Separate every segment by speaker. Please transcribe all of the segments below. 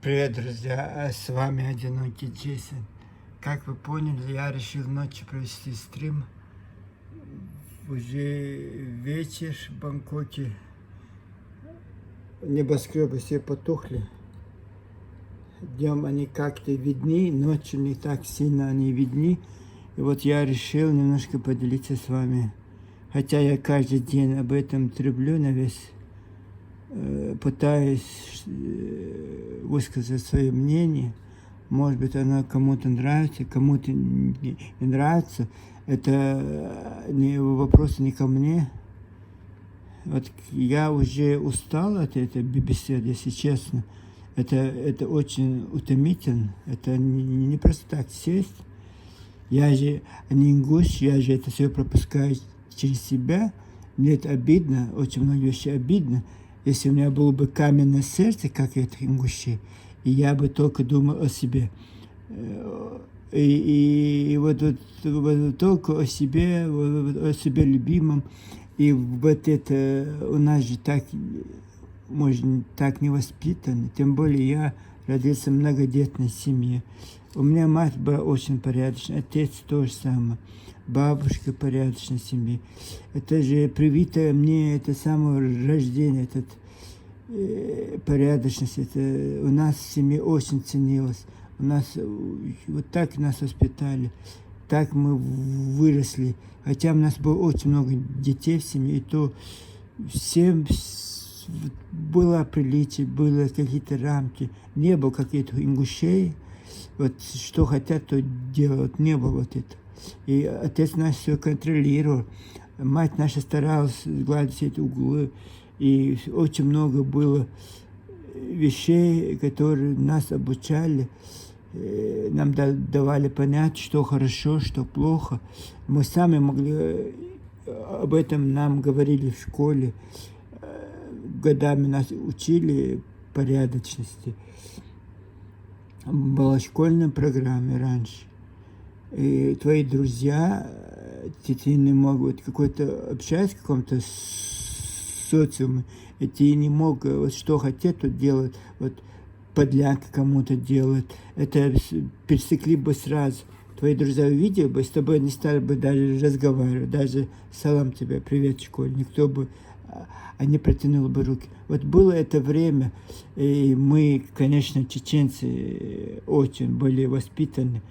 Speaker 1: Привет, друзья! С вами Одинокий Джейсон. Как вы поняли, я решил ночью провести стрим. Уже вечер в Бангкоке. Небоскребы все потухли. Днем они как-то видны, ночью не так сильно они видны. И вот я решил немножко поделиться с вами. Хотя я каждый день об этом треблю на весь. Пытаюсь высказать свое мнение. Может быть, оно кому-то нравится, кому-то не нравится. Это вопрос не ко мне. Вот я уже устал от этой беседы, если честно. Это очень утомительно. Это не просто так сесть. Я же не ингуш, я же это все пропускаю через себя. Мне это обидно, очень многие вещи обидно. Если у меня было бы каменное сердце, как этих ингушей, и я бы только думал о себе. И вот только о себе любимом. И вот это у нас же так, можно, так не воспитаны. Тем более я родился в многодетной семье. У меня мать была очень порядочная, отец тоже самое. Бабушка порядочной семьи. Это же привитое мне это с самого рождения, порядочность. Это у нас в семье очень ценилось. У нас вот так нас воспитали, так мы выросли. Хотя у нас было очень много детей в семье, и то всем было приличие, было какие-то рамки. Не было каких-то ингушей. Вот что хотят, то делают. Не было вот это. И отец наш все контролировал. Мать наша старалась гладить все эти углы. И очень много было вещей, которые нас обучали. Нам давали понять, что хорошо, что плохо. Мы сами могли, об этом нам говорили в школе. Годами нас учили порядочности. Была школьная программа раньше. И твои друзья, ты не могут какой-то общаться в каком-то социуме, и ты не мог, вот что хотят, то делать, вот подлянка кому-то делать, это пересекли бы сразу. Твои друзья увидели бы, с тобой не стали бы даже разговаривать, даже салам тебе, привет, школе, никто бы, они протянули бы руки. Вот было это время, и мы, конечно, чеченцы очень были воспитаны,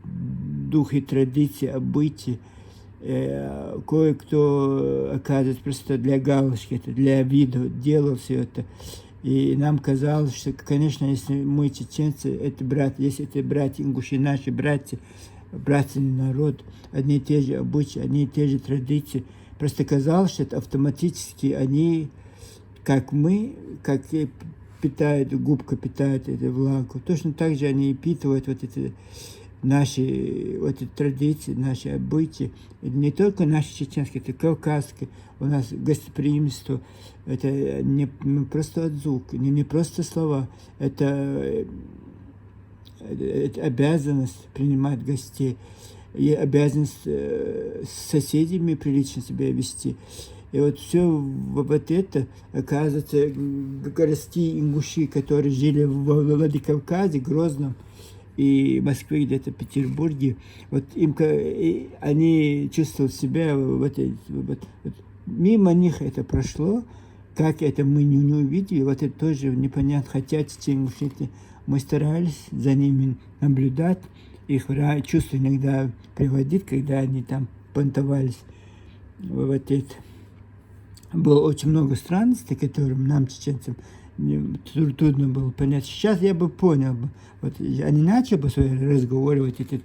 Speaker 1: дух и традиции, обычаи. Кое-кто, оказывается, просто для галочки, это для вида делал все это. И нам казалось, что, конечно, если мы чеченцы, это братья, если это братья ингуши, наши братья, братский народ, одни и те же обычаи, одни и те же традиции. Просто казалось, что это автоматически они, как мы, как питают, губка питает эту влагу, точно так же они и питывают вот это наши вот эти традиции, наши обычаи, не только наши чеченские, это кавказские, у нас гостеприимство, это не просто звук, не просто слова, это обязанность принимать гостей, и обязанность с соседями прилично себя вести. И вот все вот это, оказывается, городские ингуши, которые жили в Владикавказе, Грозном, и в Москве, где-то в Петербурге, вот им, они чувствовали себя, вот, мимо них это прошло, как это мы не увидели, вот это тоже непонятно, хотя мы старались за ними наблюдать, их чувство иногда приводить, когда они там понтовались, вот это. Было очень много странностей, которым нам, чеченцам, трудно было понять. Сейчас я бы понял бы. Вот они начали бы свои разговоры, вот этот,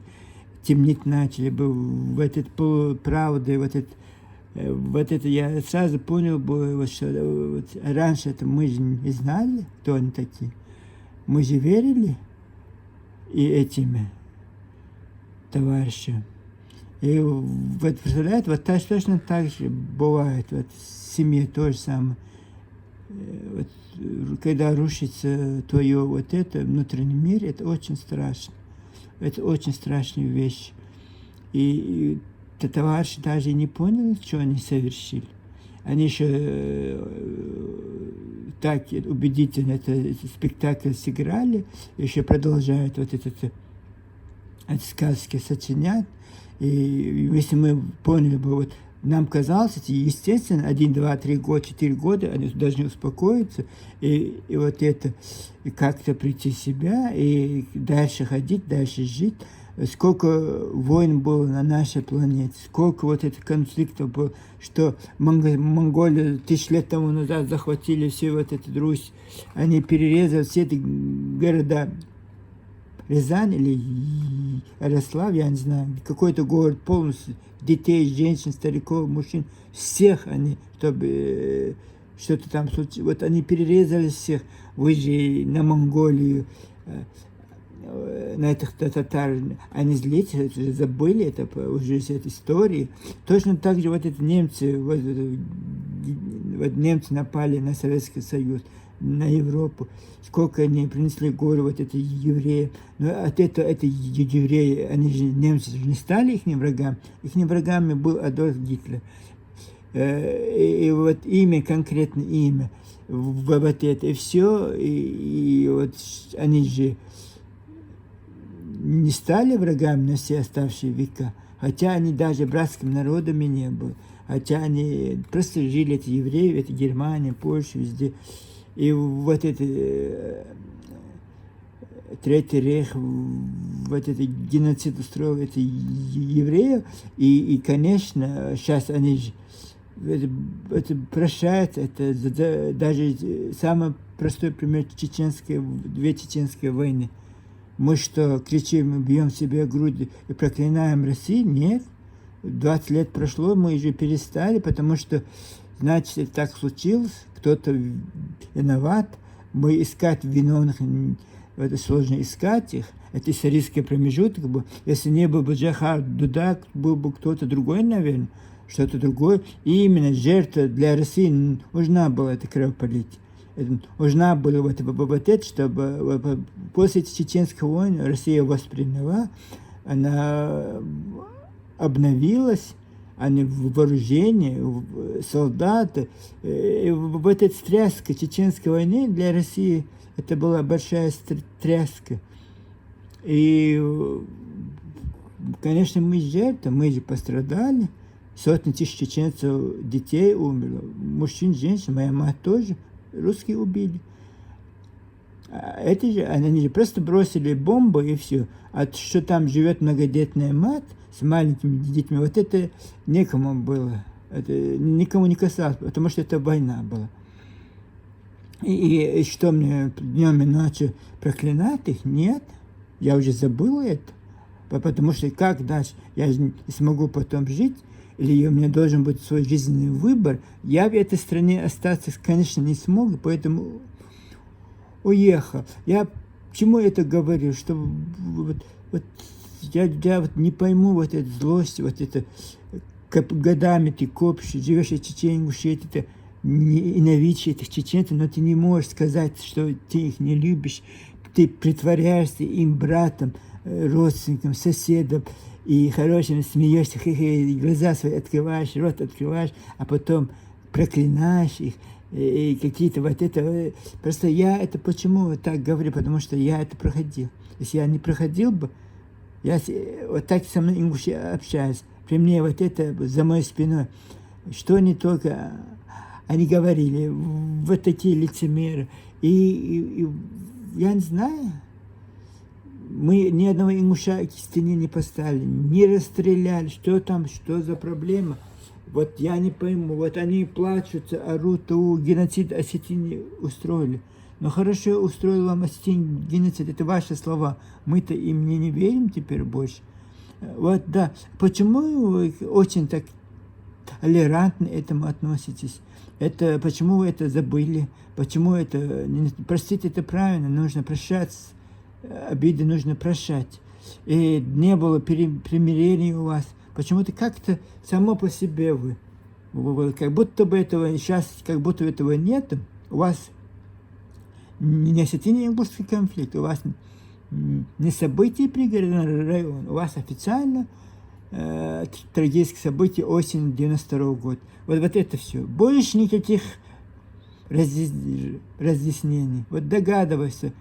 Speaker 1: темнить начали бы, в этот полуправды, вот это я сразу понял бы, вот, что вот, раньше это мы же не знали, кто они такие. Мы же верили и этими товарищам. И вот, представляете, вот точно так же бывает, вот в семье то же самое. Вот, когда рушится твое вот это внутренний мир, это очень страшно. Это очень страшная вещь. И товарищи даже не поняли, что они совершили. Они еще так убедительно этот спектакль сыграли, еще продолжают вот эти сказки сочинять. И если мы поняли бы, вот нам казалось, естественно, 1, 2, 3 года, 4 года они должны успокоиться, и вот это, и как-то прийти в себя, и дальше ходить, дальше жить. Сколько войн было на нашей планете, сколько вот этих конфликтов было, что Монголия 1000 лет тому назад захватили всю вот эту Русь, они перерезали все эти города, Рязань или Ярослав, я не знаю, какой-то город полностью, детей, женщин, стариков, мужчин, всех они, чтобы что-то там случилось. Вот они перерезали всех, вы же на Монголию, на этих татар, они злились, забыли это уже с этой истории. Точно так же вот эти немцы, вот немцы напали на Советский Союз, на Европу, сколько они принесли горы вот эти евреи. Но от этого эти евреи, они же, немцы же не стали их врагами. Их врагами был Адольф Гитлер. И вот имя, конкретно имя, вот это и все, и вот они же не стали врагами на все оставшие века, хотя они даже братскими народами не были, хотя они просто жили, эти евреи, это Германия, Польша, везде. И вот это Третий рейх, вот этот геноцид устроил это евреев, и конечно, сейчас они же это прощают, это даже самый простой пример две чеченские войны. Мы что, кричим, бьем себе грудь и проклинаем Россию? Нет. 20 лет прошло, мы уже перестали, потому что, значит, это так случилось, кто-то виноват, мы искать виновных, это сложно искать их, это исторический промежуток был. Если не был бы Джохар Дудак, был бы кто-то другой, наверное, что-то другое. И именно жертва для России нужна была эта кровопролитие. Нужна была вот это, чтобы после чеченской войны Россия восприняла, она обновилась, они в вооружении, солдаты. И в этой тряске чеченской войны для России это была большая тряска. И, конечно, мы жертвы, мы же пострадали. Сотни тысяч чеченцев, детей умерло, мужчин, женщин, моя мать тоже. Русские убили. Это же, они же просто бросили бомбу и все. А что там живет многодетная мать с маленькими детьми, вот это некому было. Это никому не касалось, потому что это война была. И что мне днем и ночью проклинать их? Нет. Я уже забыл это. Потому что как дальше? Я же не смогу потом жить. Или у меня должен быть свой жизненный выбор, я в этой стране остаться, конечно, не смог, поэтому уехал. Я почему это говорю, что вот я вот не пойму вот эту злость, вот это годами ты копишь, живешь в Чечне, Ингушетии, ты ненавидишь этих чеченцев, но ты не можешь сказать, что ты их не любишь, ты притворяешься им братом, родственником, соседом, и хорошим смеешься, глаза свои открываешь, рот открываешь, а потом проклинаешь их, и какие-то вот это. Просто я это почему так говорю, потому что я это проходил. Если я не проходил бы, я вот так со мной ингуши общаюсь, при мне вот это за моей спиной, что не только они говорили, вот такие лицемеры, и я не знаю, мы ни одного ингуша к стене не поставили, не расстреляли. Что там, что за проблема? Вот я не пойму. Вот они плачутся, орут, геноцид Осетии устроили. Но хорошо устроил вам Осетии геноцид, это ваши слова. Мы-то им не верим теперь больше. Вот, да. Почему вы очень так толерантно к этому относитесь? Это, почему вы это забыли? Почему это... Простите, это правильно, нужно прощаться. Обиды нужно прощать. И не было примирения у вас. Почему-то как-то само по себе вы как будто бы этого сейчас, как будто этого нет. У вас не осетино-ингушский конфликт, у вас не события пригородного района, у вас официально трагические события осень 92 года. Вот это все. Больше никаких разъяснений. Вот догадывайся,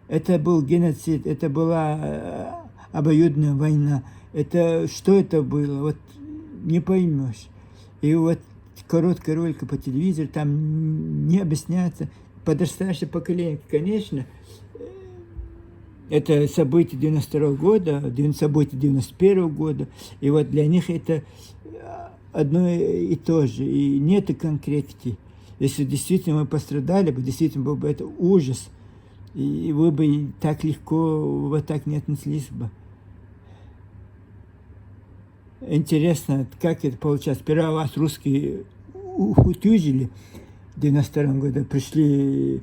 Speaker 1: это был геноцид, это была обоюдная война. Это что это было? Вот не поймешь. И вот короткая ролика по телевизору, там не объясняется. Подрастающее поколение, конечно, это события 92 года, события 91 года, и вот для них это одно и то же, и нет конкретики. Если действительно мы пострадали бы, действительно был бы это ужас, и вы бы так легко вот так не отнеслись бы. Интересно, как это получалось. Сперва вас русские утюжили в 92 году, пришли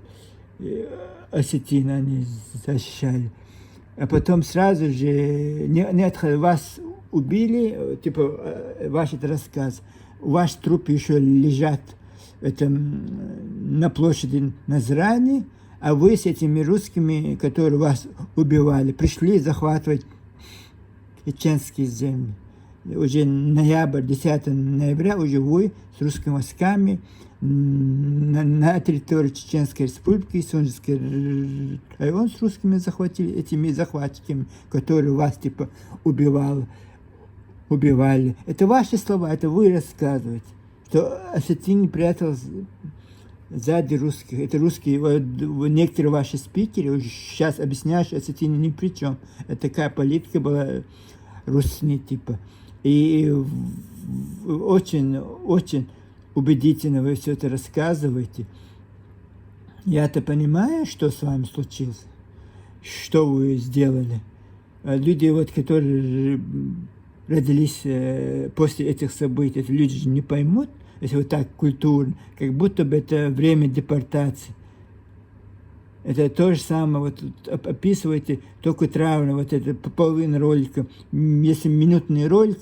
Speaker 1: осетины, они защищали. А потом сразу же, нет, вас убили, типа, ваш это рассказ, ваш труп еще лежат на площади Назрани, а вы с этими русскими, которые вас убивали, пришли захватывать чеченские земли. Уже ноябрь, 10 ноября, уже вы с русскими войсками на территории Чеченской Республики, Сунжский район с русскими захватили, этими захватчиками, которые вас типа убивали. Это ваши слова, это вы рассказываете, что осетин прятался сзади русских. Это русские, некоторые ваши спикеры уже сейчас объясняют, что осетины ни при чем. Это такая политика была русские типа. И очень убедительно вы все это рассказываете. Я-то понимаю, что с вами случилось, что вы сделали. Люди, вот, которые родились после этих событий, эти люди же не поймут, если вот так культурно, как будто бы это время депортации. Это то же самое, вот описываете только травму, вот это половина ролика. Если минутный ролик,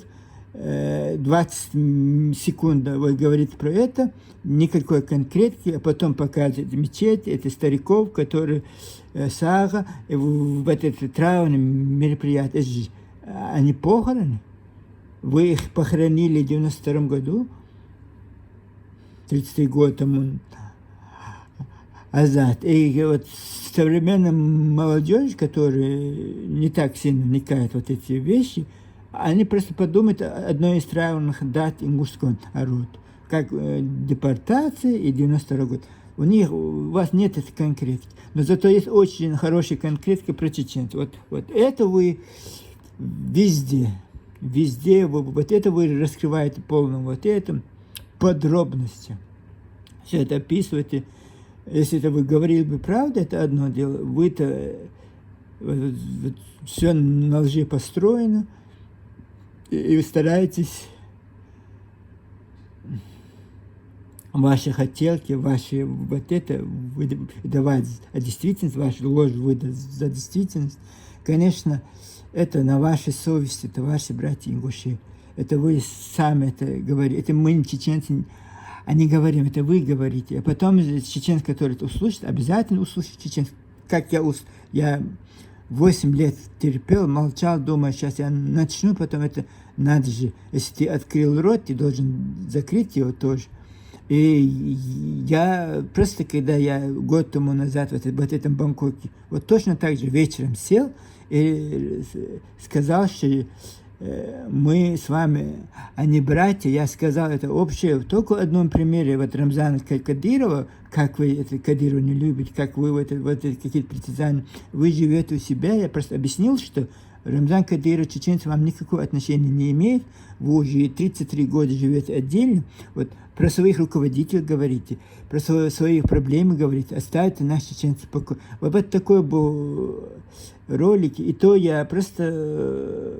Speaker 1: 20 секунд вы говорите про это, никакой конкретики, а потом показываете мечеть, это стариков, которые сага, в это траурное мероприятие. Они похороны. Вы их похоронили в 92 году, 33 года тому назад. И вот современная молодежь, которая не так сильно вникает в вот эти вещи, они просто подумают о одной из траурных дат ингушского народа, как депортация и 92 год. У вас нет этой конкретики, но зато есть очень хорошая конкретика про чеченцев. Вот это вы везде, вот это вы раскрываете полным вот этим подробностью. Все это описываете. Если это вы говорили бы правду, это одно дело. Вы-то все на лжи построено, и вы стараетесь ваши хотелки, ваши вот это выдавать за действительность, вашу ложь выдать за действительность. Конечно, это на вашей совести, это ваши братья ингуши. Это вы сами это говорите. Это мы, чеченцы, они говорим, это вы говорите. А потом чеченцы, которые это услышат, обязательно услышат чеченцы. Как я 8 лет терпел, молчал, думаю, сейчас я начну, потом это надо же. Если ты открыл рот, ты должен закрыть его тоже. И я просто, когда я год тому назад в этом Бангкоке, вот точно так же вечером сел и сказал, что мы с вами, они братья, я сказал это общее, только в одном примере, вот Рамзана Кадырова, как вы это Кадырова не любите, как вы вот какие-то притязания, вы живете у себя, я просто объяснил, что Рамзан Кадыров, чеченцы, вам никакого отношения не имеет, вы уже 33 года живете отдельно, вот про своих руководителей говорите, про свои проблемы говорите, оставьте наши чеченцы в покое. Вот такой был ролик, и то я просто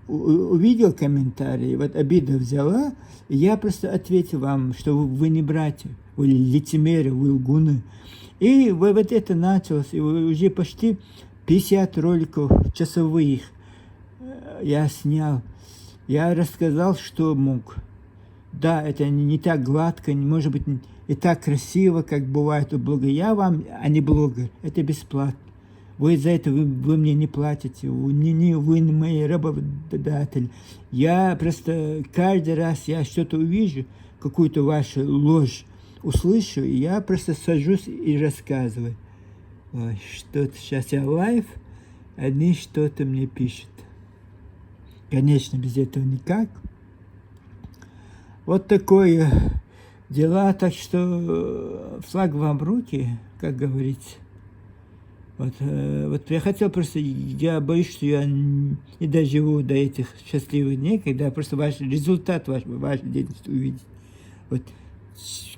Speaker 1: увидел комментарии, вот обида взяла, и я просто ответил вам, что вы не братья, вы лицемеры, вы лгуны. И вот это началось, и уже почти 50 роликов часовых я снял. Я рассказал, что мог. Да, это не так гладко, не может быть и так красиво, как бывает у блогера. Я вам, а не блогер, это бесплатно. Вы за это вы мне не платите, вы не мои работодатели. Я просто каждый раз я что-то увижу, какую-то вашу ложь, услышу, и я просто сажусь и рассказываю. Ой, что-то сейчас я лайв, они что-то мне пишут. Конечно, без этого никак. Вот такое дела, так что флаг вам в руки, как говорится. Вот я хотел просто, я боюсь, что я не доживу до этих счастливых дней, когда просто ваш результат вашей деятельности увидеть. Вот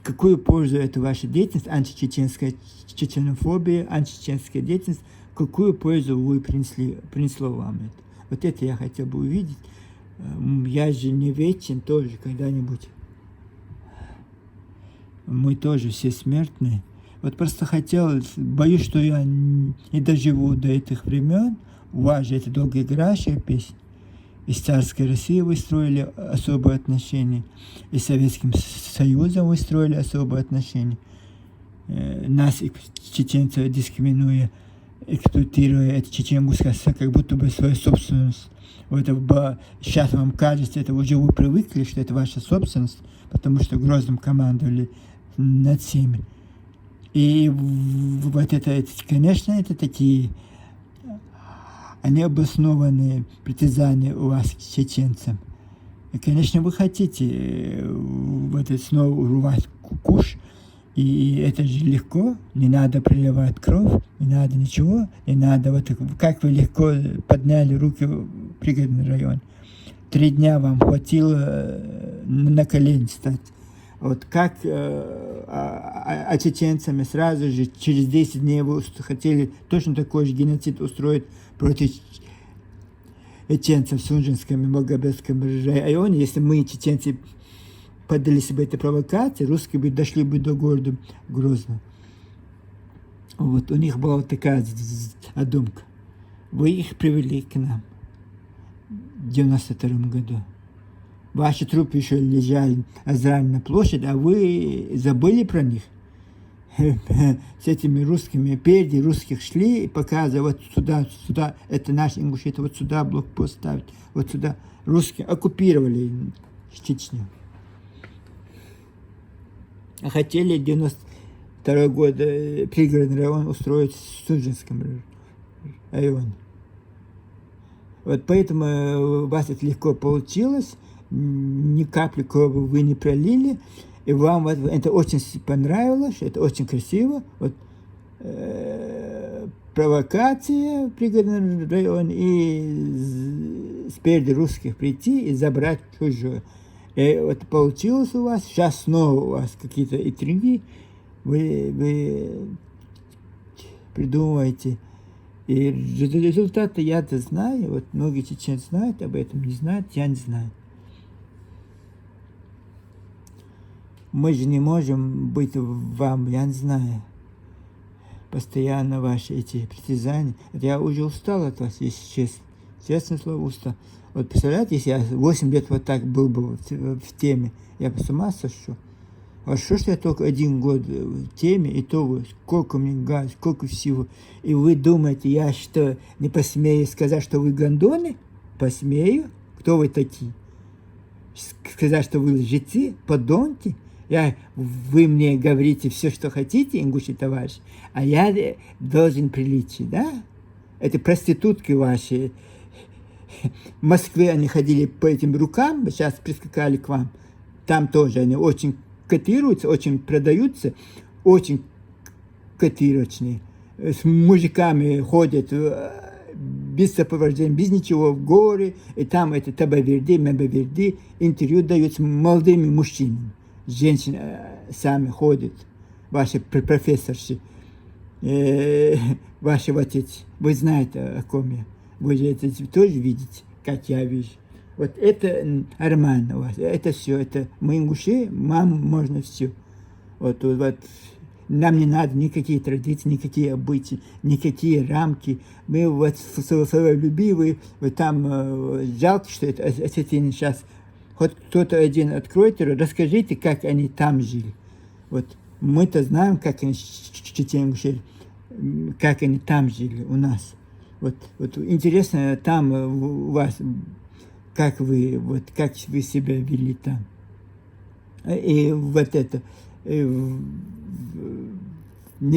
Speaker 1: какую пользу это ваша деятельность, античеченская чеченофобия, античеченская деятельность, какую пользу вы принесло вам это. Вот это я хотел бы увидеть. Я же не вечен тоже когда-нибудь. Мы тоже все смертные. Вот просто хотел, боюсь, что я не доживу до этих времен. У вас же это долгоиграющая песня. И с царской Россией вы строили особые отношения, и с Советским Союзом вы строили особые отношения. Нас, чеченцев, дискриминируя, эксплуатируя это чечен-гусское, как будто бы свою собственность. Вот сейчас вам кажется, это уже вы привыкли, что это ваша собственность, потому что Грозным командовали над всеми. И вот это, конечно, это такие необоснованные притязания у вас к чеченцам. И, конечно, вы хотите вот это снова урвать куш, и это же легко, не надо проливать кровь, не надо ничего, не надо вот как вы легко подняли руки в пригородный район. 3 дня вам хватило на колени стать. Вот как чеченцами сразу же через 10 дней вы хотели точно такой же геноцид устроить против чеченцев в Сунжинском и Волгоградском районе. Если мы, чеченцы, поддались бы этой провокации, русские бы дошли бы до города Грозного. Вот у них была вот такая задумка. Вы их привели к нам в 92 году. Ваши трупы еще лежали на площади, а вы забыли про них. С этими русскими, впереди русских шли и показывали, вот сюда, это наш Ингушетия, это вот сюда блокпост ставить, вот сюда. Русские оккупировали Чечню. А хотели 92 года пригородный район устроить в Сунжинском районе. Вот поэтому у вас это легко получилось, ни капли крови вы не пролили, и вам это очень понравилось, это очень красиво. Вот, провокация в пригородном районе, и спереди русских прийти и забрать чужое. И вот получилось у вас, сейчас снова у вас какие-то интриги, вы придумываете. И результаты я-то знаю, вот многие чеченцы знают об этом, не знают, я не знаю. Мы же не можем быть вам, я не знаю, постоянно ваши эти притязания. Я уже устал от вас, если честно. Честное слово, устал. Вот представляете, если я 8 лет вот так был бы в теме, я бы с ума сошел. А что ж я только 1 год в теме, и то вы, сколько мне газ, сколько всего. И вы думаете, я что, не посмею сказать, что вы гондоны? Посмею? Кто вы такие? Сказать, что вы лжецы, подонки? Вы мне говорите все, что хотите, ингуши товарищи, а я должен приличить, да? Это проститутки ваши. В Москве они ходили по этим рукам, сейчас прискакали к вам. Там тоже они очень котируются, очень продаются, очень котировочные. С мужиками ходят без сопровождения, без ничего в горы. И там это табаверди, мебаверди, интервью дают с молодыми мужчинами. Женщины сами ходят, ваши профессорши, ваши вот эти. Вы знаете, о ком я. Вы же это тоже видите, как я вижу. Вот это нормально у вас, это все, это мы ингуши, нам можно все. Вот нам не надо никакие традиции, никакие обычаи, никакие рамки. Мы вот свободолюбивые, вот там жалко, что это осетины сейчас. Хоть кто-то один откройте, расскажите, как они там жили. Вот мы-то знаем, как они чеченцы, как они там жили у нас. Вот интересно там у вас, как вы себя вели там. И вот это, не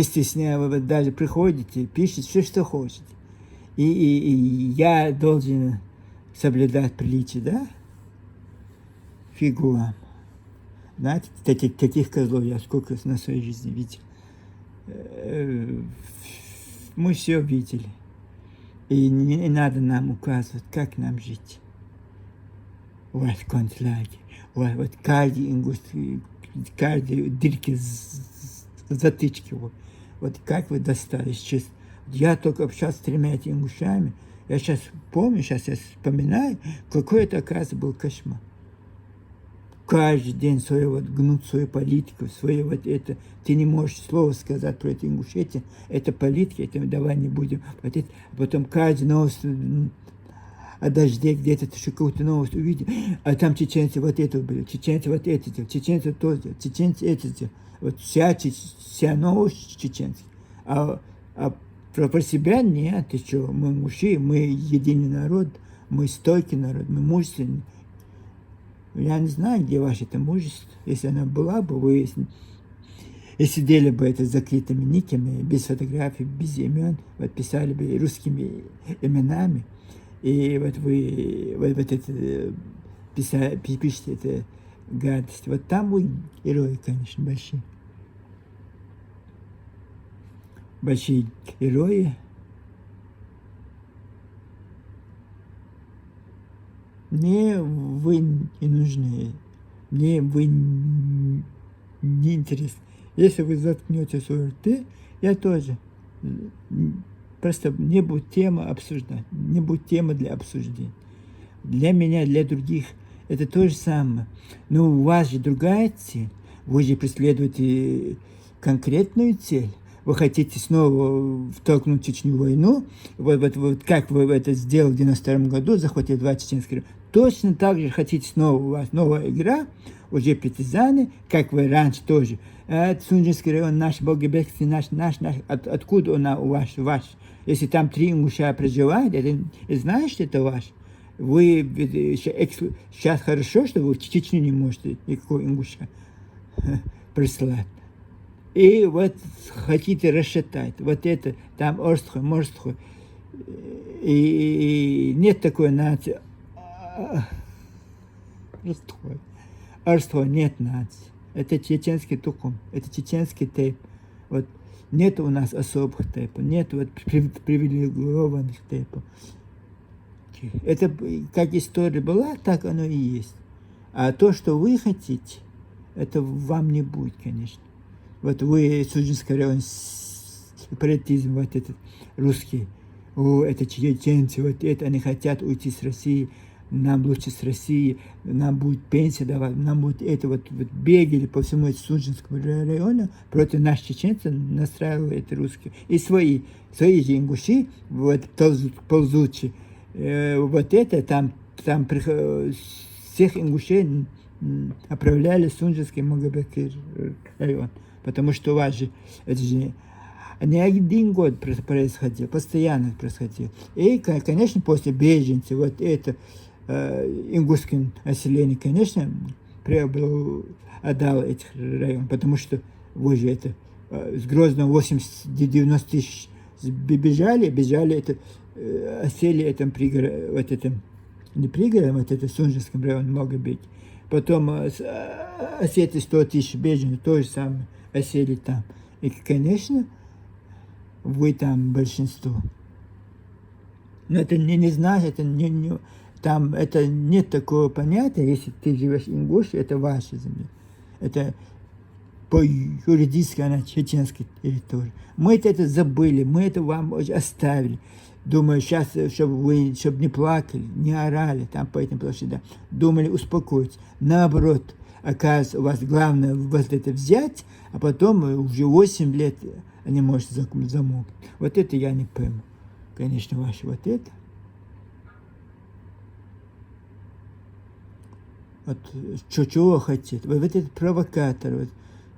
Speaker 1: стесняя, вы даже приходите, пишите все, что хотите. И я должен соблюдать приличие, да? Фигу вам. Знаете, таких козлов я сколько на своей жизни видел. Мы все видели. И не надо нам указывать, как нам жить. У вас концлагерь. Вот каждый ингуст, каждой дырки затычки. Вот как вы достали сейчас. Я только общался с 3 ингушами. Я сейчас помню, сейчас я вспоминаю, какой это, оказывается, был кошмар. Каждый день свою гнут свою политику, свою это. Ты не можешь слова сказать про это Ингушетия. Это политика, это давай не будем. А потом каждый новость о дожде где-то, ты еще какую-то новость увидел. А там чеченцы вот это были, чеченцы вот это делали, чеченцы то сделали, чеченцы это сделали. Вот вся новость чеченская. А про себя нет, ты что, мы мужчины, мы единый народ, мы стойкий народ, мы мужественный. Я не знаю, где ваше это мужество. Если оно была бы, вы сидели бы это с закрытыми никами, без фотографий, без имен, вот писали бы русскими именами, и вот вы вот это пишете это гадость. Вот там вы герои, конечно, большие. Большие герои. Мне вы не нужны, мне вы не интересны. Если вы заткнете свой рты, я тоже. Просто не будет темы обсуждать, не будет темы для обсуждения. Для меня, для других это то же самое. Но у вас же другая цель. Вы же преследуете конкретную цель. Вы хотите снова втолкнуть Чечню в войну. Вот как вы это сделали в 92 году, захватили 2 чеченских района. Точно так же хотите снова, у вас новая игра, уже партизаны, как вы раньше тоже. Сунжинский район наш, Болгебекский наш. Откуда он ваш? Если там 3 ингуша проживают, это, знаешь, что это ваш? Вы сейчас хорошо, что вы в Чечню не можете никакого ингуша прислать. И вот хотите расшатать. Вот это, там Орстхой, Морстхой. И нет такой нации. Орстхой, нет нации. Это чеченский тукум, это чеченский тейп. Вот нет у нас особых тейпов, нет вот привилегированных тейпов. Это как история была, так оно и есть. А то, что вы хотите, это вам не будет, конечно. Вот вы, Суджинский район, сепаратизм, вот этот русский, это чеченцы, вот это, они хотят уйти с России, нам лучше с России, нам будет пенсия давать, нам будет это, вот бегали по всему Суджинскому району, против нас чеченцы настраивали это русские. И свои же ингуши, вот ползучие, вот это, там всех ингушей отправляли в Сунжинский Могобекский район. Потому что у вас же, это же не 1 год происходило, постоянно происходило. И, конечно, после беженцев, вот это ингушское население, конечно, отдало этих районов, потому что вы же это с Грозного 80-90 тысяч бежали, это, осели этом пригороде, вот этом, не пригороде, вот это Сунжинском районе Могобеке. Потом Осетии 100 тысяч беженцев, то же самое, осели там. И, конечно, вы там большинство. Но это не значит, это там это нет такого понятия, если ты живешь в Ингушетии, это ваша земля. Это по юридически она чеченской территории. Мы это забыли, мы это вам оставили. Думаю, сейчас, чтобы вы не плакали, не орали там по этим площадям. Думали успокоиться. Наоборот, оказывается, у вас главное вот это взять, а потом уже 8 лет они можете замолкнуть. Вот это я не пойму. Конечно, ваше вот это. Вот чего хотите. Вот этот провокатор. Вот.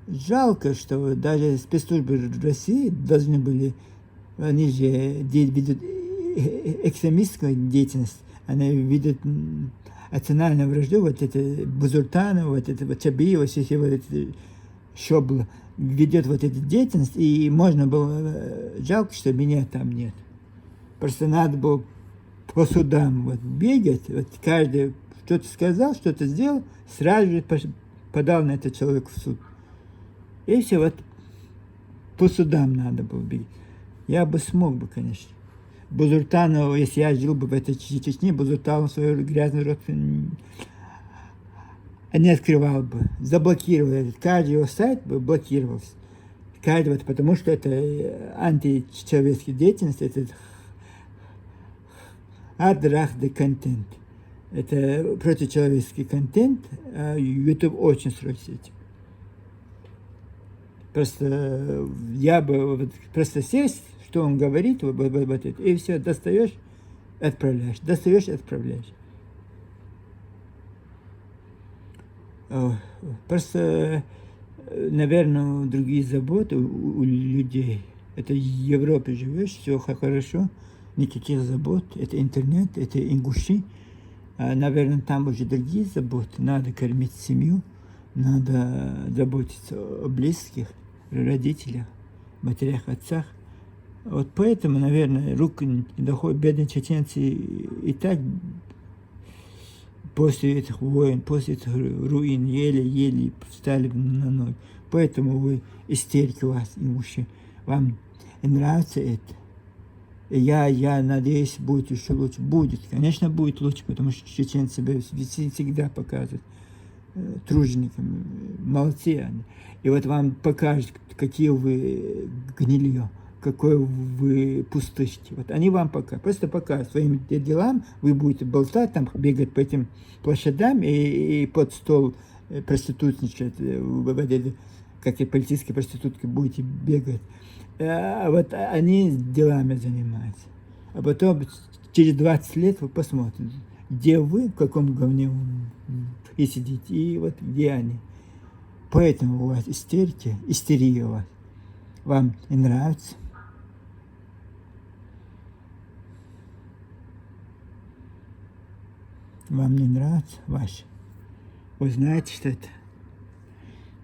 Speaker 1: Жалко, что даже спецслужбы России должны были, они же ведут экстремистскую деятельность, они ведут национальную вражду, вот это Бузуртанов, вот это вот Чабиева, все вот это Щобла ведет вот эту деятельность, и можно было, жалко, что меня там нет. Просто надо было по судам вот бегать, вот каждый что-то сказал, что-то сделал, сразу же подал на этот человек в суд. И все, вот по судам надо было бегать. Я бы смог бы, конечно. Бузуртанов, если я жил бы в этой Чечне, Бузуртанов свой грязный рот не открывал бы, заблокировал этот. Каждый его сайт бы блокировался. Каждый, вот, потому что это античеловеческая деятельность, это адрахды контент. Это противочеловеческий контент, а YouTube очень строгий с этим. Просто я бы вот, просто сесть, что он говорит, вот это, и все, достаешь, отправляешь, достаешь, отправляешь. Просто, наверное, другие заботы у людей. Это в Европе живешь, все хорошо, никаких забот. Это интернет, это ингуши. Наверное, там уже другие заботы. Надо кормить семью, надо заботиться о близких, родителях, матерях, отцах. Вот поэтому, наверное, рук не доходит. Бедные чеченцы и так после этих войн, после этих руин еле-еле встали на ноги. Поэтому вы истерики у вас, ингуши. Вам нравится это? Я надеюсь, будет еще лучше. Будет, конечно, будет лучше, потому что чеченцы себя всегда показывают тружениками. Молодцы они. И вот вам покажут, какие вы гнилье, какой вы пустышки. Вот они вам просто покажут своим делам, вы будете болтать, там бегать по этим площадям и под стол проститутничать, как и политические проститутки будете бегать. А вот они делами занимаются. А потом через 20 лет вы посмотрите, где вы, в каком говне и сидите, и вот где они. Поэтому у вас истерия у вас. Вам не нравится? Вам не нравится ваше? Вы знаете, что это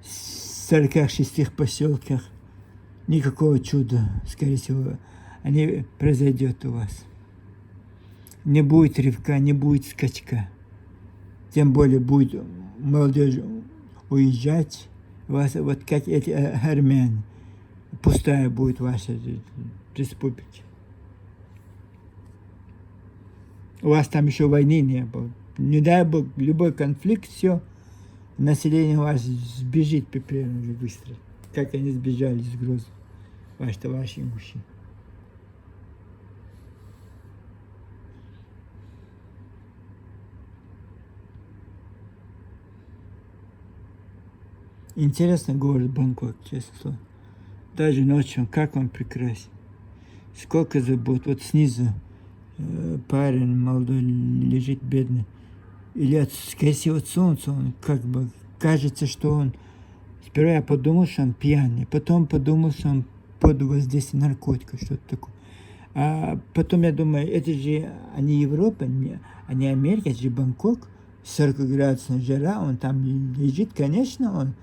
Speaker 1: в 46 поселках никакого чуда, скорее всего, не произойдет у вас. Не будет рывка, не будет скачка. Тем более будет молодежь уезжать. У вас вот как эти армяне. Пустая будет ваша республика. У вас там еще войны не было. Не дай бог, любой конфликт, все, население у вас сбежит примерно уже быстро. Как они сбежали с Грозного. Ваши товарищи мужчины. Интересный город Бангкок, честно слово. Даже ночью, как он прекрасен. Сколько забот. Вот снизу парень молодой лежит, бедный. Или, скорее всего, от солнца, он как бы, кажется, что он... Сперва я подумал, что он пьяный, потом подумал, что он под воздействием наркотиков, что-то такое. А потом я думаю, это же не Европа, не Америка, это же Бангкок, 40-градусная жара, он там лежит, конечно, он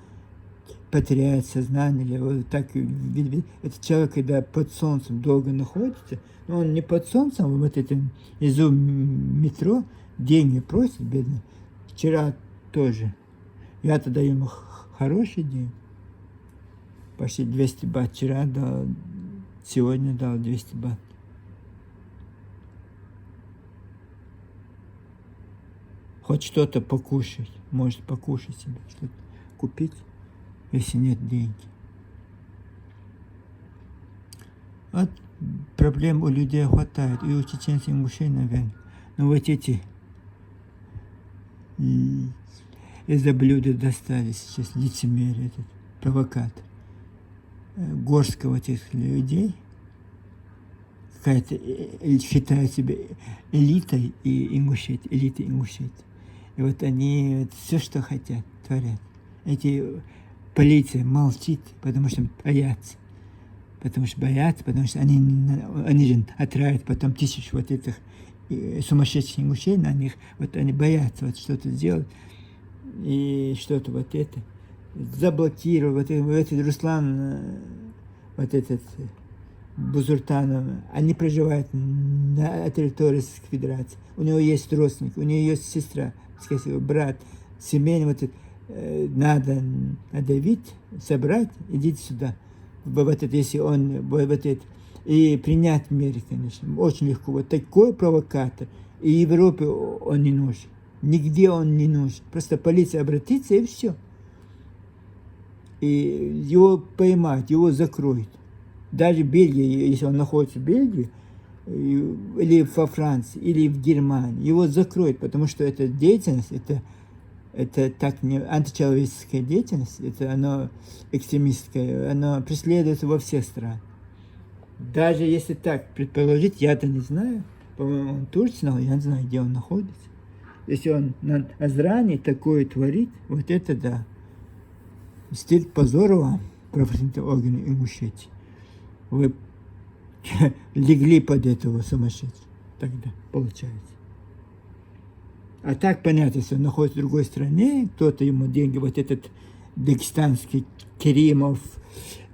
Speaker 1: потеряет сознание, или вот так, этот человек, когда под солнцем долго находится, но он не под солнцем, вот это внизу метро, деньги просит, бедный. Вчера тоже. Я-то даю ему хороший день. Почти 200 бат. Вчера дал, сегодня дал 200 бат. Хоть что-то покушать. Может покушать себе, что-то купить, если нет денег. Вот проблем у людей хватает. И у чеченцев, и мужчин, наверное. Но вот эти из-за блюда достали сейчас лицемерие, этот провокатор. Горстка вот этих людей, какая-то считает себя элитой и Ингушетии, элитой Ингушетии. И вот они все, что хотят, творят. Полиция молчит, потому что боятся. Потому что они же отравят потом тысяч вот этих сумасшедших ингушей на них. Вот они боятся вот что-то сделать и что-то вот это. заблокировал, вот этот Руслан, вот этот Бузуртанов, они проживают на территории Российской Федерации. У него есть родственник, у него есть сестра, сказать, брат, семейный, вот это, надо надавить, собрать, идите сюда. Вот это, если он, вот это, и принять меры, конечно, очень легко. Вот такой провокатор. И Европе он не нужен. Нигде он не нужен. Просто полиция обратится, и все. И его поймают, его закроют. Даже в Бельгии, если он находится в Бельгии, или во Франции, или в Германии, его закроют, потому что эта деятельность, это так не античеловеческая деятельность, это оно экстремистское, оно преследуется во всех странах. Даже если так предположить, я-то не знаю, по-моему, он турец, но я не знаю, где он находится. Если он на Азране такое творит, вот это да. Стыд позор вам, правоохранительные органы Ингушетии. Вы легли под этого сумасшедшего. Тогда получается. А так понятно, если он находится в другой стране, кто-то ему деньги, вот этот дагестанский Керимов,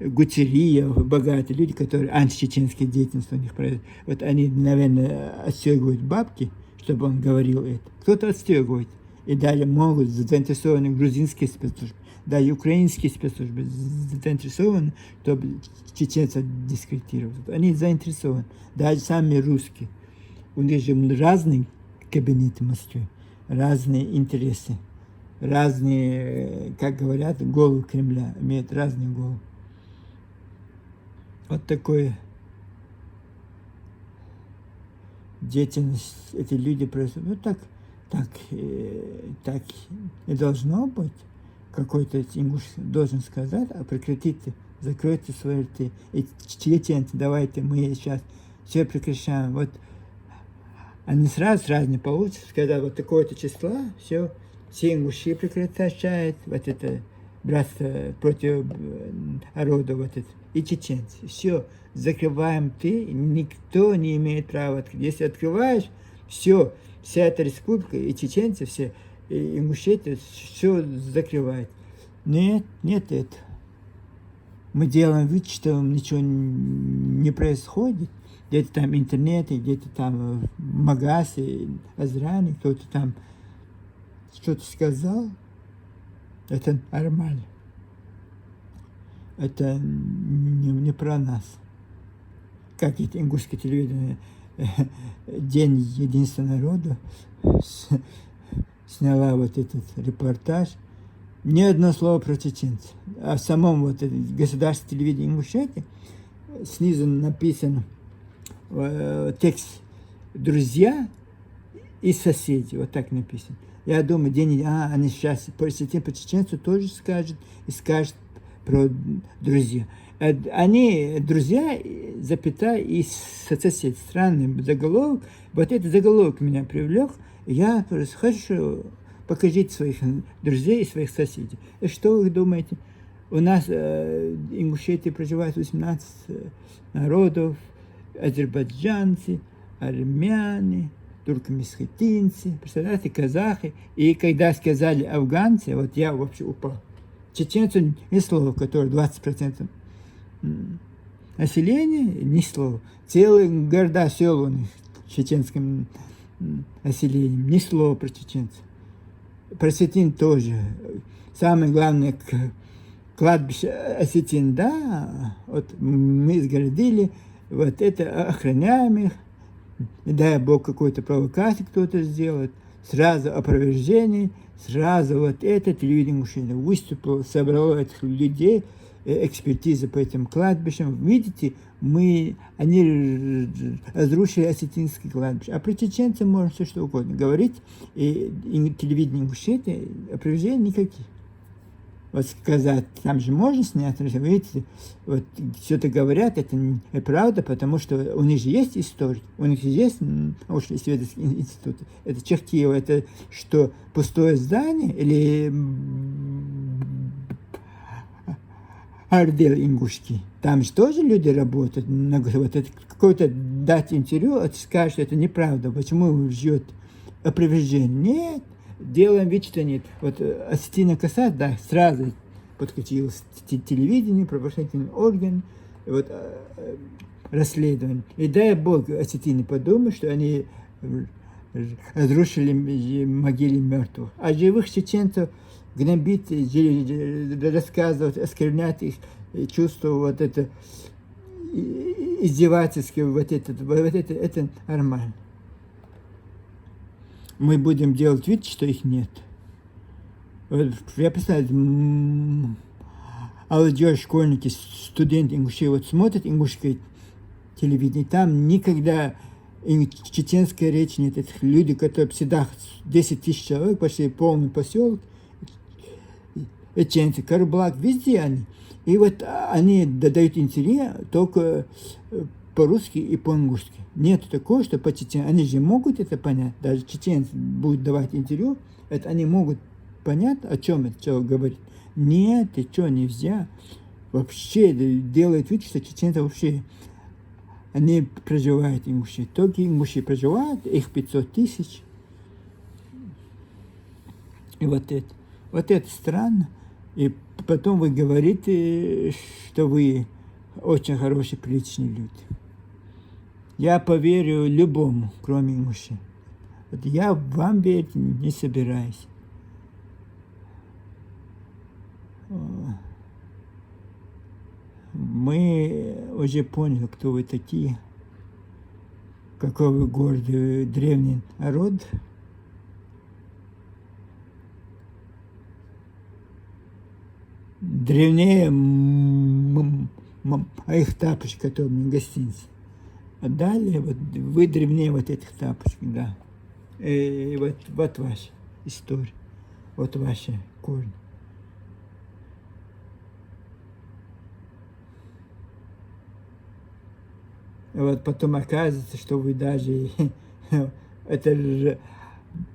Speaker 1: Гуцериев, богатые люди, которые античеченские деятельности у них происходит. Вот они, наверное, отстегивают бабки, чтобы он говорил это. Кто-то отстегивает. И далее могут заинтересованы грузинские спецслужбы, да и украинские спецслужбы заинтересованы, чтобы чеченцев дискредитировать. Они заинтересованы. Даже сами русские. У них же разные кабинеты в Москве, разные интересы, разные, как говорят, головы Кремля, имеют разные головы. Вот такое деятельность, эти люди просто, ну так не должно быть. Какой-то ингуш должен сказать, а прекратите, закройте свои рты. И чеченцы, давайте мы сейчас все прекращаем. Вот они сразу не получится, когда вот такое-то числа, все ингуши прекращают, вот это братство против народа, вот это, и чеченцы. Все, закрываем ты, никто не имеет права открыть. Если открываешь, все, вся эта республика, и чеченцы все, и Ингушетия, все закрывает. Нет это. Мы делаем вид, что ничего не происходит. Где-то там интернет, где-то там в Магасе, Азране, кто-то там что-то сказал. Это нормально. Это не про нас. Как это ингушское телевидение, День единства народа, сняла вот этот репортаж. Ни одно слово про чеченцев. А в самом вот государственном телевидении Ингушетии снизу написан текст «Друзья и соседи». Вот так написано. Я думаю, они сейчас по чеченцу тоже скажут и скажут про друзья. Они друзья, запятая, и соседи. Странный заголовок. Вот этот заголовок меня привлек. Я просто хочу, покажите своих друзей и своих соседей. И что вы думаете? У нас в Ингушетии проживает 18 народов, азербайджанцы, армяне, туркменскотинцы, представляете, казахи. И когда сказали афганцы, вот я вообще упал. Чеченцы ни слова, которые 20% населения, ни слова. Целые города, села у них чеченским населением, ни слова про чеченцев. Про осетин тоже. Самое главное, кладбище осетин, да, вот мы изгородили, вот это охраняем их, не дай Бог какой-то провокации кто-то сделает, сразу опровержение, сразу вот это телевидение мужчина выступило, собрало этих людей, экспертиза по этим кладбищам. Видите, они разрушили осетинское кладбище. А про чеченцев можно все что угодно говорить, и телевидение Ингушетии опровержений никаких. Вот сказать, там же можно снять, видите, вот что-то говорят, это не правда, потому что у них же есть история, у них же есть научно-исследовательский институт. Это Чехкиево, это что, пустое здание или Ардел ингушский? Там же тоже люди работают. Вот это какой-то дать интервью, скажет, что это неправда, почему лжет, опровержение. Нет. Делаем вид, что нет. Вот осетина касается, да, сразу подключилось телевидение, правоохранительный орган, и вот расследование. И дай Бог, осетины подумают, что они разрушили могилы мертвых. А живых чеченцев гнобить, рассказывать, осквернять их чувства, вот это издевательски, вот это нормально. Мы будем делать вид, что их нет. Вот, я представляю, молодежь, школьники, студенты ингуши вот смотрят ингушское телевидение, там никогда чеченская речь нет. Это люди, которые всегда 10 тысяч человек, почти полный поселок, чеченцы, Карабулак, везде они. И вот они дают интервью только по-русски и по-ингушски. Нет такого, что по-чеченски. Они же могут это понять. Даже чеченцы будут давать интервью, это они могут понять, о чем это человек говорит. Нет, ты что, нельзя. Вообще делают вид, что чеченцы вообще, они проживают ингуши. Только ингуши проживают, их 500 тысяч. И вот это странно. И потом вы говорите, что вы очень хорошие, приличные люди. Я поверю любому, кроме ингушей. Вот я вам верить не собираюсь. Мы уже поняли, кто вы такие, какой вы гордый, древний народ. Древнее моих тапочек, которые мне в гостинице. А далее вот вы древнее вот этих тапочек, да. И вот ваша история, вот ваши корни. И вот потом оказывается, что вы даже это же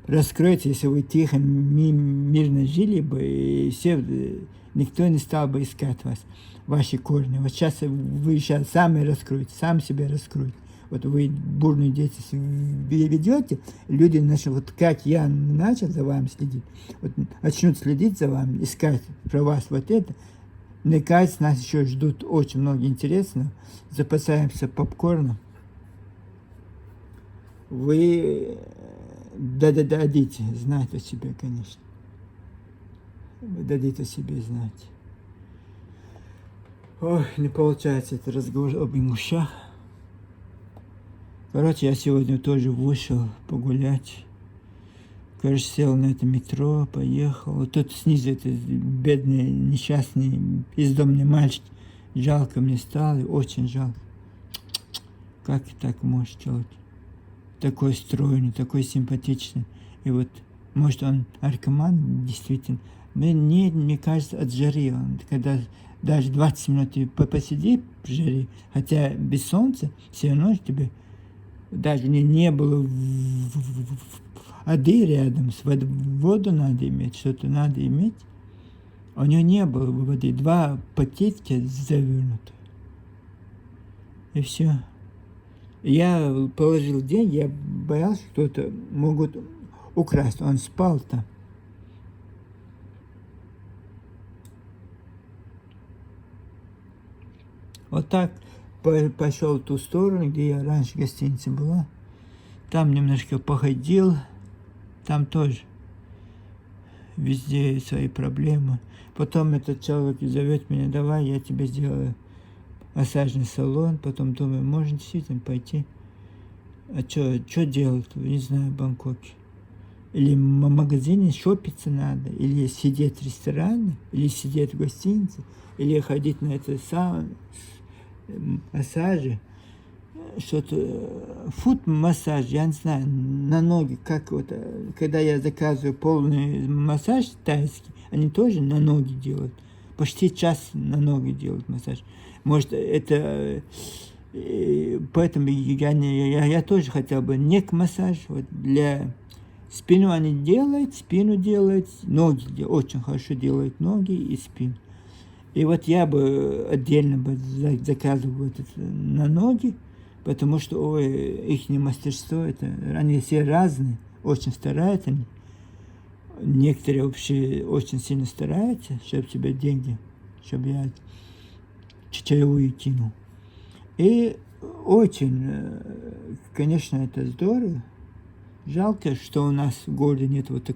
Speaker 1: раскроется, если вы тихо, мирно жили бы, и все, никто не стал бы искать вас, ваши корни. Вот сейчас вы сейчас сами раскроете, сам себя раскроете. Вот вы бурную деятельность ведете, люди начнут, вот как я начал за вами следить, вот начнут следить за вами, искать про вас вот это. Мне кажется, нас еще ждут очень много интересного. Запасаемся попкорном. Вы дадите знать о себе, конечно. Вы дадите о себе знать. Ой, не получается это разговор об ингушах. Короче, я сегодня тоже вышел погулять. Короче, сел на это метро, поехал. Вот тут снизу это бедный, несчастный, бездомный мальчик. Жалко мне стало, очень жалко. Как так может делать? Такой стройный, такой симпатичный. И вот, может, он наркоман, действительно. Мне кажется, от жары. Он, когда даже 20 минут посиди в жаре, хотя без солнца, все равно тебе, даже не было воды рядом, с воду надо иметь, что-то надо иметь. У него не было воды, 2 пакетика завернуты. И все. Я положил деньги, я боялся, что кто-то могут украсть. Он спал там. Вот так пошел в ту сторону, где я раньше гостиница была. Там немножко походил. Там тоже везде свои проблемы. Потом этот человек зовет меня, давай, я тебе сделаю массажный салон. Потом думаю, можно действительно пойти. А что делать, не знаю, в Бангкоке? Или в магазине шопиться надо, или сидеть в ресторане, или сидеть в гостинице, или ходить на это массажи. Что-то, фуд-массаж, я не знаю, на ноги, как вот, когда я заказываю полный массаж тайский, они тоже на ноги делают, почти час на ноги делают массаж. Может, это, поэтому я тоже хотел бы нек-массаж, вот для спину они делают, спину делают, ноги делают, очень хорошо делают ноги и спину. И вот я бы отдельно бы заказывал вот это на ноги, потому что их мастерство, это, они все разные, очень стараются они. Некоторые вообще очень сильно стараются, чтобы тебе деньги, чтобы я чаевую кинул. И очень, конечно, это здорово. Жалко, что у нас в городе нет вот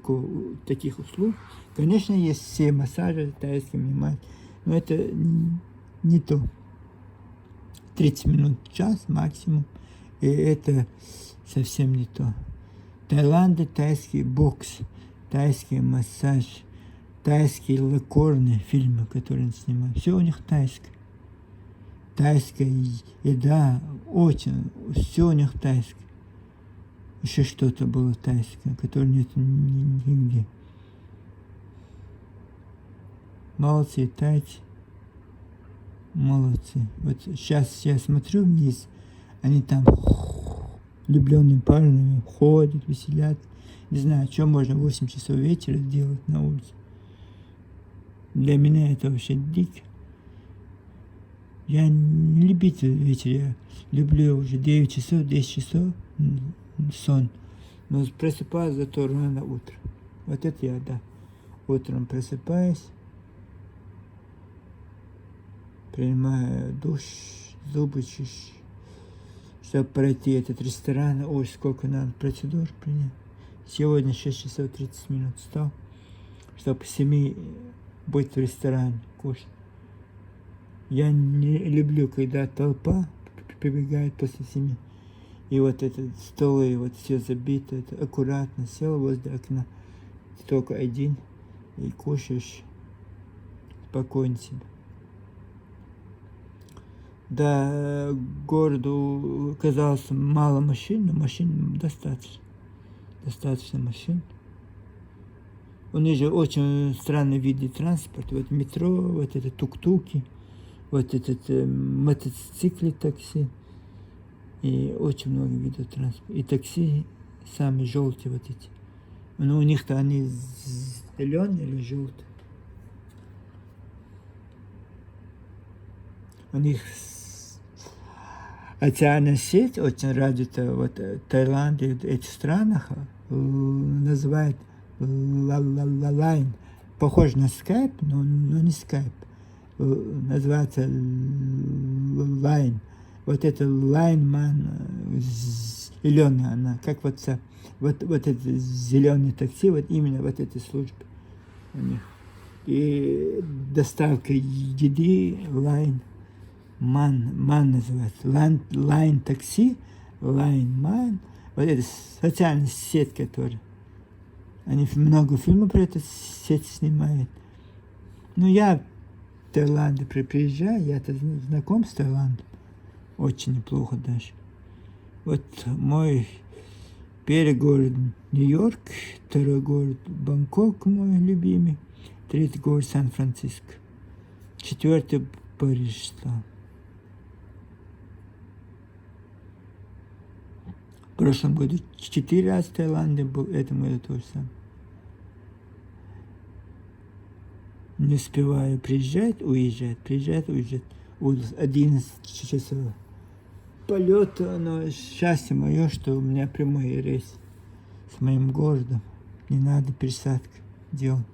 Speaker 1: таких услуг. Конечно, есть все массажи тайские принимать, но это не то. 30 минут, час максимум. И это совсем не то. Таиланде тайский бокс, тайский массаж, тайские лакорные фильмы, которые он снимает. Все у них тайское. Тайская еда, очень, все у них тайское. Еще что-то было тайское, которое нет нигде. Молодцы, тайцы. Молодцы. Вот сейчас я смотрю вниз, они там влюбленными парами ходят, веселят. Не знаю, что можно в 8 часов вечера делать на улице. Для меня это вообще дико. Я не любитель вечера, я люблю уже 9 часов, 10 часов сон. Но просыпаюсь зато рано утром. Вот это я, да. Утром просыпаюсь, принимаю душ, зубы чищу, чтобы пройти этот ресторан. Ой, сколько надо процедур принять. Сегодня 6 часов 30 минут встал, чтобы к 7 быть в ресторане, кушать. Я не люблю, когда толпа прибегает после 7. И вот этот столы, вот все забито, это аккуратно сел возле окна, только один, и кушаешь спокойно себе. Да, городу казалось мало машин, но машин достаточно. Достаточно машин. У них же очень странные виды транспорта. Вот метро, вот это тук-туки, вот этот мотоциклы, такси. И очень много видов транспорта. И такси сами желтые вот эти. Но у них-то они зеленые или желтые. У них социальная сеть очень развита. Вот Таиланд и этих странах называют Лайн. Похож на скайп, но не скайп. Называется Лайн. Вот это Лайнман зеленая, она как WhatsApp. Вот это зеленые такси, вот именно вот этой службы у них. И доставка еды Лайн. Ман называется. Лайн такси, Лайнман. Вот это социальная сеть, которая. Они много фильмов про эту сеть снимают. Ну, я в Таиланде приезжаю, я-то знаком с Таиландом. Очень неплохо даже. Вот мой первый город Нью-Йорк, второй город Бангкок, мой любимый, третий город Сан-Франциско, четвертый Париж стал. В прошлом году 4 раза в Таиланде был, в этом году тоже самое. Не успеваю приезжать, уезжать, приезжать, уезжать. 11 часов. Полет, но счастье мое, что у меня прямой рейс с моим городом. Не надо пересадка делать.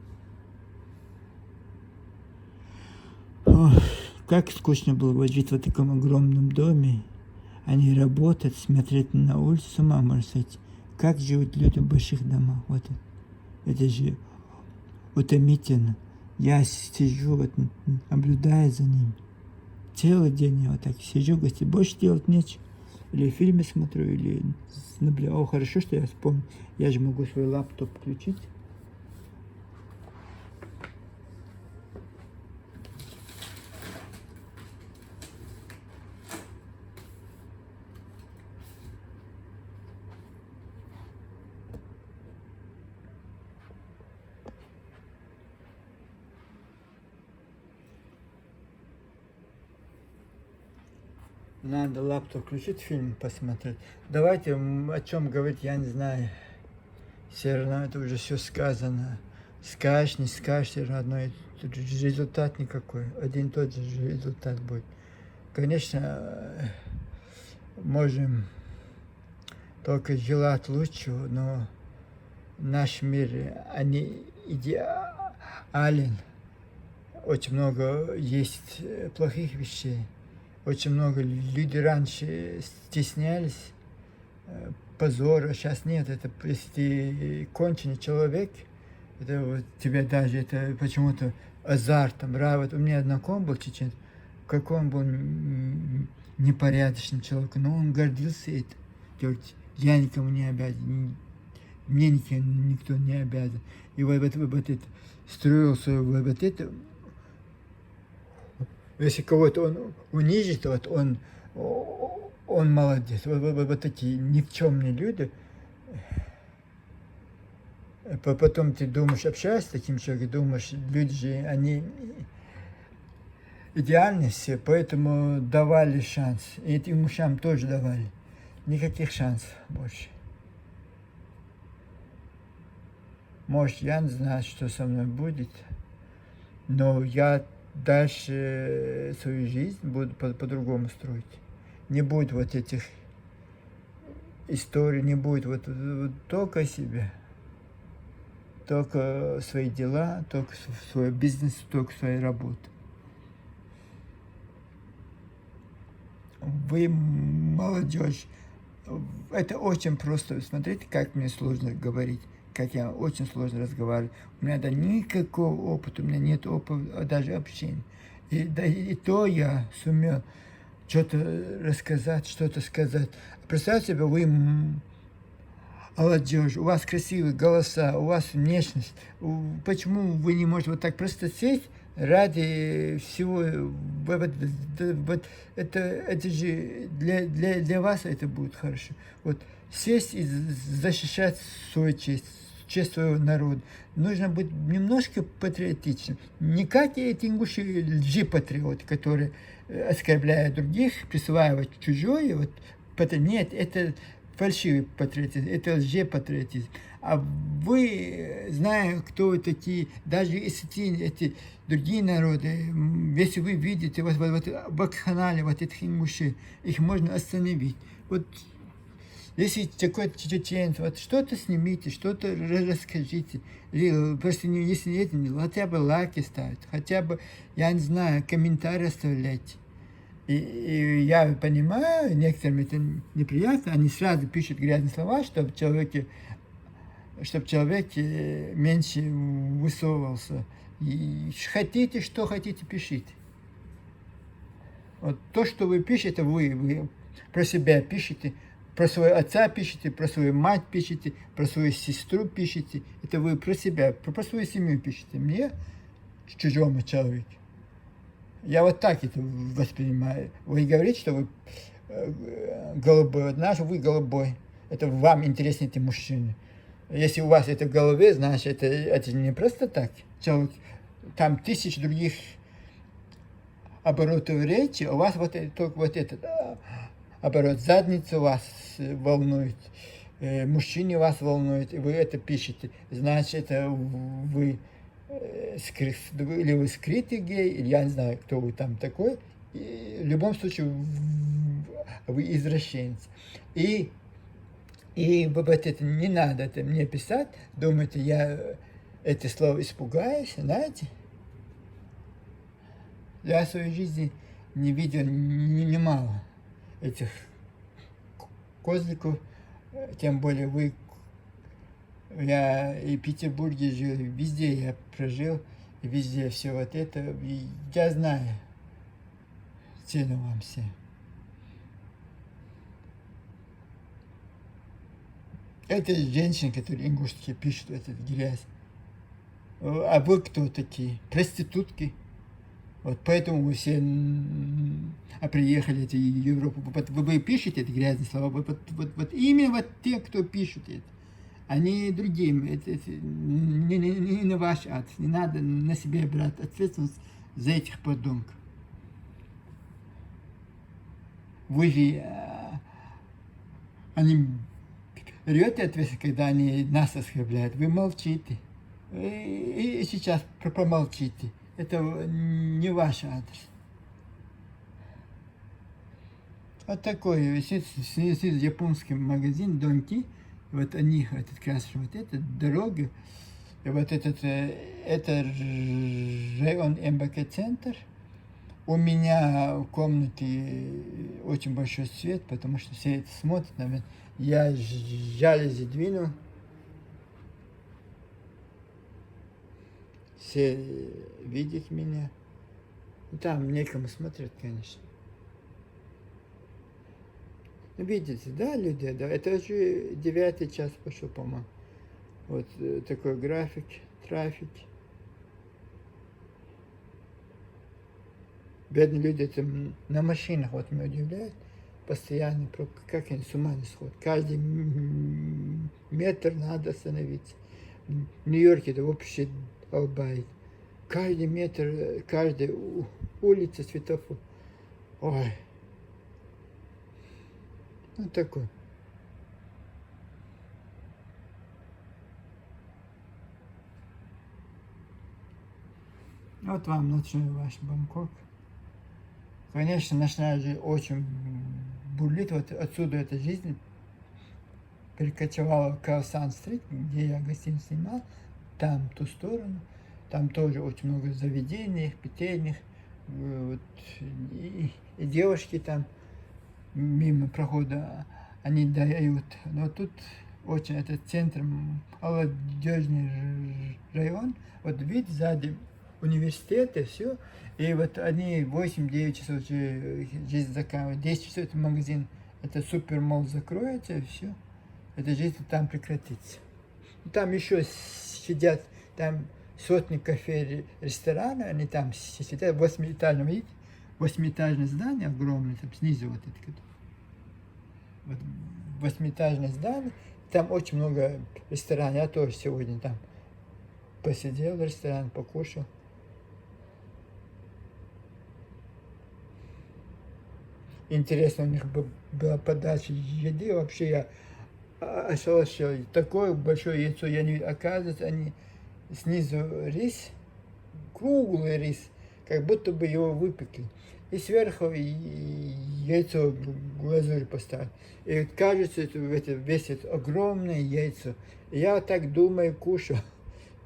Speaker 1: Ох, как скучно было жить в таком огромном доме, а не работать, смотреть на улицу, с ума можно сойти. Как живут люди в больших домах. Вот это же утомительно. Я сижу, вот, наблюдаю за ними. Целый день я вот так сижу в гости, больше делать нечего. Или фильмы смотрю, или наблюдаю. О, хорошо, что я вспомнил. Я же могу свой лаптоп включить. Надо лаптоп включить, фильм посмотреть. Давайте о чем говорить, я не знаю. Все равно это уже все сказано. Скажешь, не скажешь, все равно результат никакой. Один и тот же результат будет. Конечно, можем только желать лучшего, но наш мир, они идеален. Очень много есть плохих вещей. Очень много людей раньше стеснялись позора, сейчас нет. Это если ты конченый человек, это вот тебя даже это почему-то азартом, нравится. У меня знакомый был чеченец, какой он был непорядочный человек, но он гордился этим. Говорит, я никому не обязан, мне никто не обязан. И вот это строился вот это. Если кого-то он унизит, вот он молодец. Вот такие никчемные люди. Потом ты думаешь, общаешься с таким человеком, думаешь, люди же, они идеальны все, поэтому давали шанс. И этим мужчинам тоже давали. Никаких шансов больше. Может, я не знаю, что со мной будет, но я дальше свою жизнь буду по-другому строить. Не будет вот этих историй, не будет вот только себя. Только свои дела, только свой бизнес, только своя работа. Вы молодежь. Это очень просто. Смотрите, как мне сложно говорить, как я очень сложно разговариваю. У меня никакого опыта, у меня нет опыта даже общения. И то я сумел что-то рассказать, что-то сказать. Представьте себе, вы молодежь, у вас красивые голоса, у вас внешность. Почему вы не можете вот так просто сесть ради всего? Вот это же для вас это будет хорошо. Вот сесть и защищать свою честь своего народа. Нужно быть немножко патриотичным. Не как эти ингуши лжепатриоты, которые оскорбляют других, присваивают чужое. Вот, нет, это фальшивый патриотизм, это лжепатриотизм. А вы, зная, кто вы такие, даже если эти другие народы, если вы видите вот в вакханале вот этих ингушей, их можно остановить. Вот если какой-то чеченец, вот что-то снимите, что-то расскажите. Или просто если нет, хотя бы лайки ставить, хотя бы, я не знаю, комментарии оставляйте. И я понимаю, некоторым это неприятно, они сразу пишут грязные слова, чтобы человек меньше высовывался. И хотите, что хотите, пишите. Вот то, что вы пишете, это вы про себя пишете, про своего отца пишете, про свою мать пишете, про свою сестру пишете. Это вы про себя, про свою семью пишете. Мне, чужому человеку. Я вот так это воспринимаю. Вы говорите, что вы голубой, вот наш вы голубой. Это вам интересны эти мужчины. Если у вас это в голове, значит, это не просто так. Человек, там тысяч других оборотов речи, у вас вот только вот этот оборот. Задница вас волнует, мужчины вас волнуют, и вы это пишете. Значит, это вы или вы скрытый гей, или я не знаю, кто вы там такой. И в любом случае вы извращенец. И вот это не надо это мне писать. Думаете, я это слово испугаюсь, знаете? Я в своей жизни не видел немало этих козликов, тем более вы. Я и в Петербурге жил, везде я прожил, и везде все вот это. И я знаю цену вам все. Это женщины, которые ингушские пишут эту грязь. А вы кто такие? Проститутки. Вот поэтому вы все приехали в Европу. Вы пишете эти грязные слова. Вот именно вот те, кто пишут это. Они другим. Это не на ваш адрес. Не надо на себя брать ответственность за этих подонков. Вы же они берете ответственность, когда они нас оскорбляют. Вы молчите. И сейчас промолчите. Это не ваш адрес. Вот такой. Сидит японский магазин Донки. Вот они, этот как раз вот эта дорога, и вот это район МБК-центр. У меня в комнате очень большой свет, потому что все это смотрят на меня. Я жалюзи двинул. Все видят меня. Там некому смотреть, конечно. Видите, да, люди, да? Это уже 9 час пошел, по-моему. Вот такой график, трафик. Бедные люди это на машинах, вот меня удивляет. Постоянно, как они с ума не сходят. Каждый метр надо остановиться. В Нью-Йорке это вообще долбает. Каждый метр, каждая улица, светофор. Ой. Ну, такой. Вот вам ночной ваш Бангкок. Конечно, ночная жизнь очень бурлит. Вот отсюда эта жизнь перекочевала в Каосан-стрит, где я гостиницу снимал. Там, в ту сторону. Там тоже очень много заведений, питейных. Вот, и девушки там мимо прохода, они дают. Но тут очень этот центр, молодежный район. Вот видите, сзади университет и все. И вот они 8-9 часов уже жизнь заканчивают. 10 часов это магазин, это супермол закроется и все. Эта жизнь там прекратится. Там еще сидят, там сотни кафе, ресторанов, они там сидят в 8-этажном, видите? 8-этажное здание огромное, там снизу вот это. Вот 8-этажное здание, там очень много ресторанов. Я тоже сегодня там посидел в ресторане, покушал. Интересно, у них была подача еды, вообще я ошеломлен. Такое большое яйцо я не видел. Оказывается, они снизу рис, круглый рис, как будто бы его выпекли. И сверху яйцо в глазурь поставили. И вот кажется, это весит огромное яйцо. И я вот так думаю, кушаю.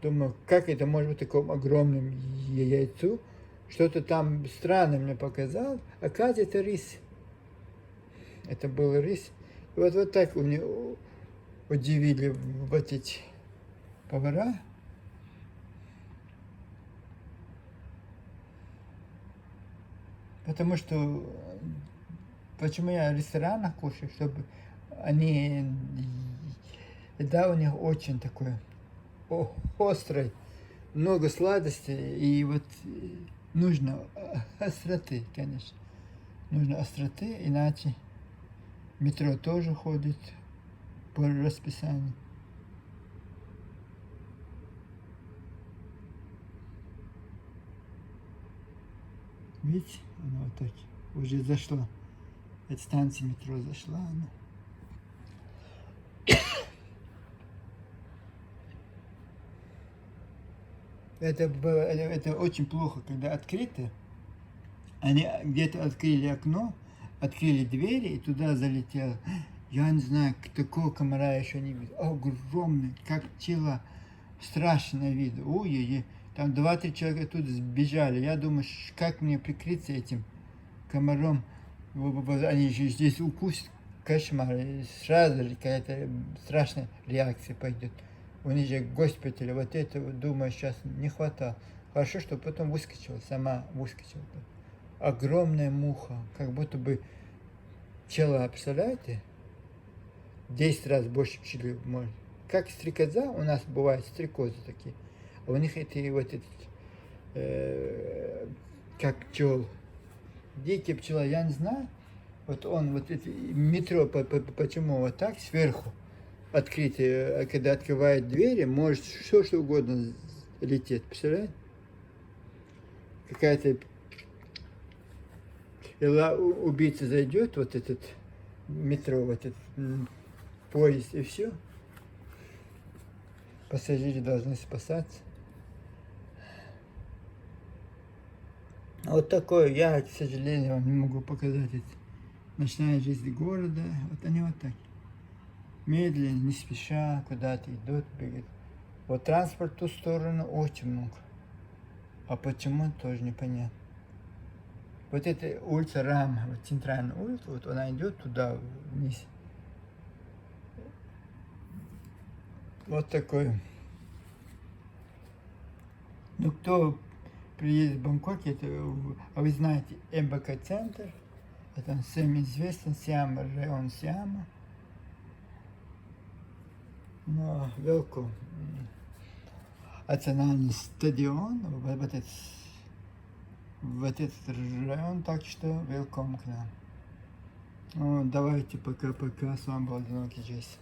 Speaker 1: Думаю, как это может быть таком огромном яйцу? Что-то там странное мне показал. Оказывается, это рис. Это был рис. И вот так у меня удивили вот эти повара. Потому что, почему я в ресторанах кушаю, чтобы они, еда у них очень такое острое, много сладостей, и вот нужно остроты, конечно. Нужно остроты, иначе метро тоже ходит по расписанию. Видите, она вот так уже зашла. От станции метро зашла она. Это очень плохо, когда открыто. Они где-то открыли окно, открыли двери, и туда залетел. Я не знаю, такого комара я еще не видел. Огромный, как тело. Страшный вид. Ой-ой-ой. Там 2-3 человека тут сбежали. Я думаю, как мне прикрыться этим комаром. Они же здесь укусят. Кошмар. И сразу же какая-то страшная реакция пойдет. У них же госпиталь. Вот это, думаю, сейчас не хватало. Хорошо, что потом выскочила. Сама выскочила. Огромная муха. Как будто бы пчела, представляете? 10 раз больше пчелы может. Как стрекоза, у нас бывают стрекозы такие. А у них это вот этот, как пчел. Дикие пчела, я не знаю. Вот он, вот это метро, почему вот так сверху открытие, когда открывает двери, может все что угодно лететь, представляете? Какая-то убийца зайдет, вот этот метро, вот этот поезд, и все. Пассажиры должны спасаться. Вот такое, я, к сожалению, вам не могу показать это. Ночная жизнь города, вот они вот так. медленно, не спеша, куда-то идут, бегают. Вот транспорт в ту сторону очень много. А почему, тоже непонятно. Вот эта улица Рам, вот центральная улица, вот она идет туда, вниз. Вот такой. Ну, кто приедет в Бангкок, это, а вы знаете, МБК-центр, это всем известен, Сиама, район Сиама. Ну, welcome. Национальный стадион, вот этот район, так что welcome к нам. Ну, давайте пока-пока, с вами был Одинокий Джесси.